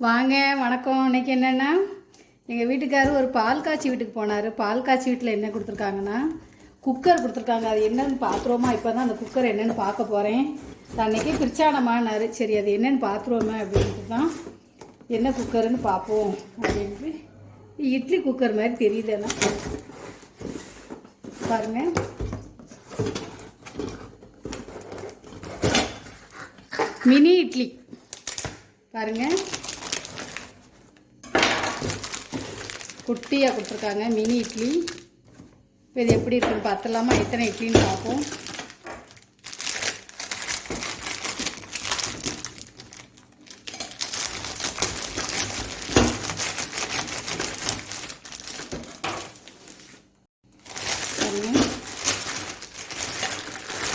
வாங்க வணக்கம். இன்னைக்கு என்னென்னா எங்கள் வீட்டுக்காரர் ஒரு பால் காய்ச்சி வீட்டுக்கு போனார். பால் காய்ச்சி வீட்டில் என்ன கொடுத்துருக்காங்கன்னா குக்கர் கொடுத்துருக்காங்க. அது என்னென்னு பார்த்துருவோமா? இப்போ தான் அந்த குக்கர் என்னென்னு பார்க்க போகிறேன். அன்றைக்கி பிரிச்சானமானார். சரி அது என்னென்னு பார்த்துருவோமே அப்படின்ட்டு தான் என்ன குக்கருன்னு பார்ப்போம் அப்படின்ட்டு. இட்லி குக்கர் மாதிரி தெரியுதுன்னா பாருங்கள். மினி இட்லி பாருங்கள், குட்டியாக கொடுத்துருக்காங்க மினி இட்லி. இப்போ இது எப்படி இருக்குன்னு பார்த்துலாமா? எத்தனை இட்லின்னு பார்ப்போம்.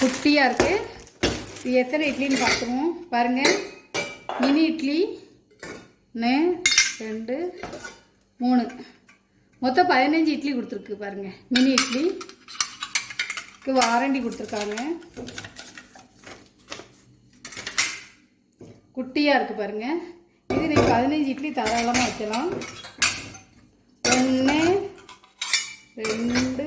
குட்டியாக இருக்குது. இது எத்தனை இட்லின்னு பார்த்துருவோம். பாருங்கள், மினி இட்லி 1 2 3 மொத்தம் 15 இட்லி கொடுத்துருக்கு. பாருங்கள், மினி இட்லிக்கு வாரண்டி கொடுத்துருக்காங்க. குட்டியாக இருக்குது பாருங்கள். இது நீங்கள் 15 இட்லி தாராளமாக வைக்கலாம். 1 2 3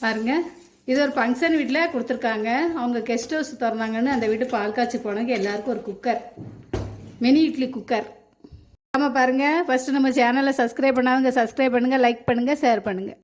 பாருங்கள். இது ஒரு ஃபங்க்ஷன் வீட்டில் கொடுத்துருக்காங்க. அவங்க கெஸ்ட் ஹவுஸ் திறந்தாங்கன்னு அந்த வீட்டு பால் காய்ச்சி போனவங்க எல்லாருக்கும் ஒரு குக்கர், மினி இட்லி குக்கர். ஆமாம் பாருங்கள். ஃபஸ்ட்டு நம்ம சேனலை சப்ஸ்கிரைப் பண்ணாதவங்க சப்ஸ்கிரைப் பண்ணுங்கள், லைக் பண்ணுங்கள், ஷேர் பண்ணுங்கள்.